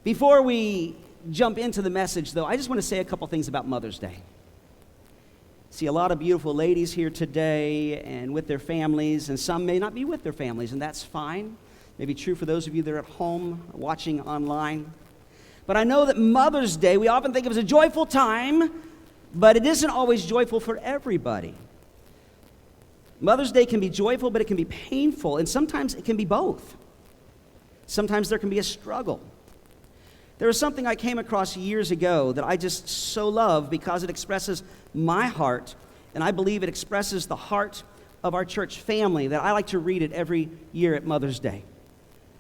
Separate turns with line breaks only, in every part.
Before we jump into the message, though, I just want to say a couple things about Mother's Day. See a lot of beautiful ladies here today and with their families, and some may not be with their families, and that's fine. Maybe true for those of you that are at home watching online. But I know that Mother's Day, we often think of as a joyful time, but it isn't always joyful for everybody. Mother's Day can be joyful, but it can be painful, and sometimes it can be both. Sometimes there can be a struggle. There was something I came across years ago that I just so love because it expresses my heart, and I believe it expresses the heart of our church family, that I like to read it every year at Mother's Day.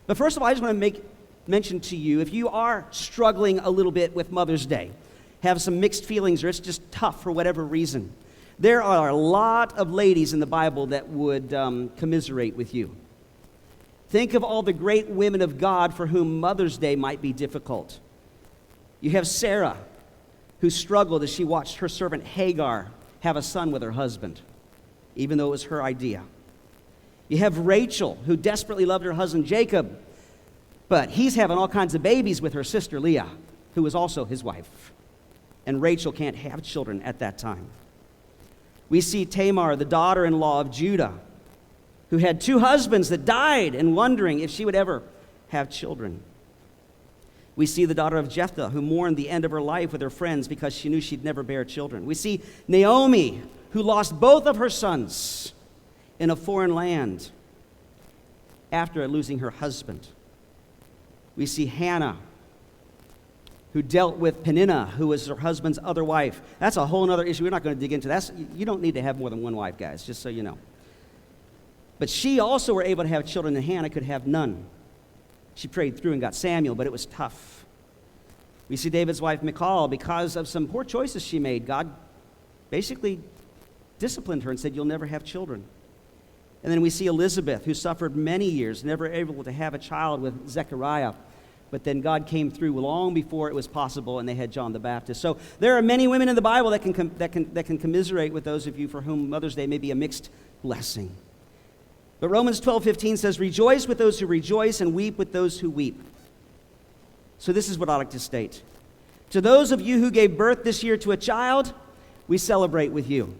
But first of all, I just want to make mention to you, if you are struggling a little bit with Mother's Day, have some mixed feelings, or it's just tough for whatever reason, there are a lot of ladies in the Bible that would commiserate with you. Think of all the great women of God for whom Mother's Day might be difficult. You have Sarah, who struggled as she watched her servant Hagar have a son with her husband, even though it was her idea. You have Rachel, who desperately loved her husband Jacob, but he's having all kinds of babies with her sister Leah, who was also his wife. And Rachel can't have children at that time. We see Tamar, the daughter-in-law of Judah, who had two husbands that died and wondering if she would ever have children. We see the daughter of Jephthah, who mourned the end of her life with her friends because she knew she'd never bear children. We see Naomi, who lost both of her sons in a foreign land after losing her husband. We see Hannah, who dealt with Peninnah, who was her husband's other wife. That's a whole other issue. We're not going to dig into that. You don't need to have more than one wife, guys, just so you know. But she also were able to have children, and Hannah could have none. She prayed through and got Samuel, but it was tough. We see David's wife, Michal, because of some poor choices she made, God basically disciplined her and said, you'll never have children. And then we see Elizabeth, who suffered many years, never able to have a child with Zechariah. But then God came through long before it was possible, and they had John the Baptist. So there are many women in the Bible that can commiserate with those of you for whom Mother's Day may be a mixed blessing. But Romans 12:15 says, rejoice with those who rejoice and weep with those who weep. So this is what I like to state. To those of you who gave birth this year to a child, we celebrate with you.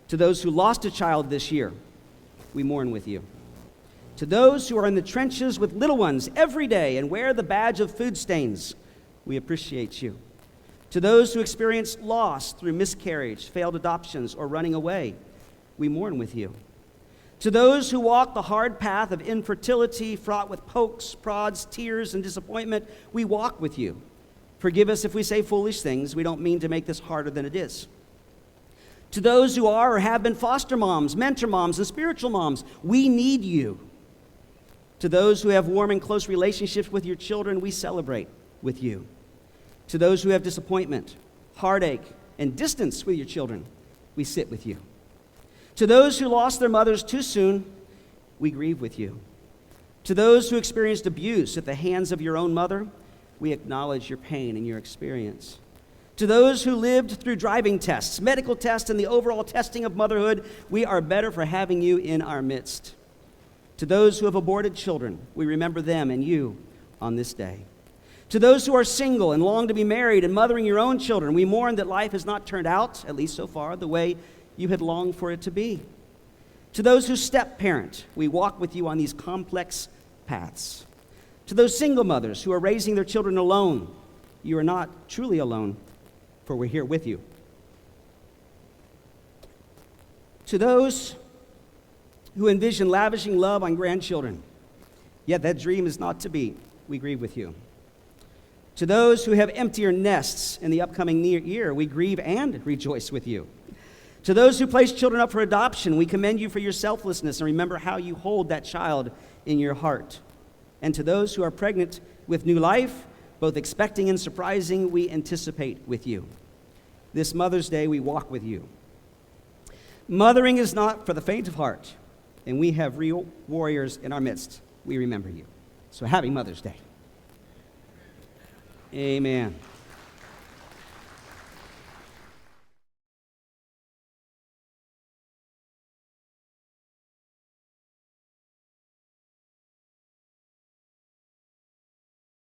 To those who lost a child this year, we mourn with you. To those who are in the trenches with little ones every day and wear the badge of food stains, we appreciate you. To those who experience loss through miscarriage, failed adoptions, or running away, we mourn with you. To those who walk the hard path of infertility, fraught with pokes, prods, tears, and disappointment, we walk with you. Forgive us if we say foolish things. We don't mean to make this harder than it is. To those who are or have been foster moms, mentor moms, and spiritual moms, we need you. To those who have warm and close relationships with your children, we celebrate with you. To those who have disappointment, heartache, and distance with your children, we sit with you. To those who lost their mothers too soon, we grieve with you. To those who experienced abuse at the hands of your own mother, we acknowledge your pain and your experience. To those who lived through driving tests, medical tests, and the overall testing of motherhood, we are better for having you in our midst. To those who have aborted children, we remember them and you on this day. To those who are single and long to be married and mothering your own children, we mourn that life has not turned out, at least so far, the way you had longed for it to be. To those who step-parent, we walk with you on these complex paths. To those single mothers who are raising their children alone, you are not truly alone, for we're here with you. To those who envision lavishing love on grandchildren, yet that dream is not to be, we grieve with you. To those who have emptier nests in the upcoming year, we grieve and rejoice with you. To those who place children up for adoption, we commend you for your selflessness and remember how you hold that child in your heart. And to those who are pregnant with new life, both expecting and surprising, we anticipate with you. This Mother's Day, we walk with you. Mothering is not for the faint of heart, and we have real warriors in our midst. We remember you. So happy Mother's Day. Amen.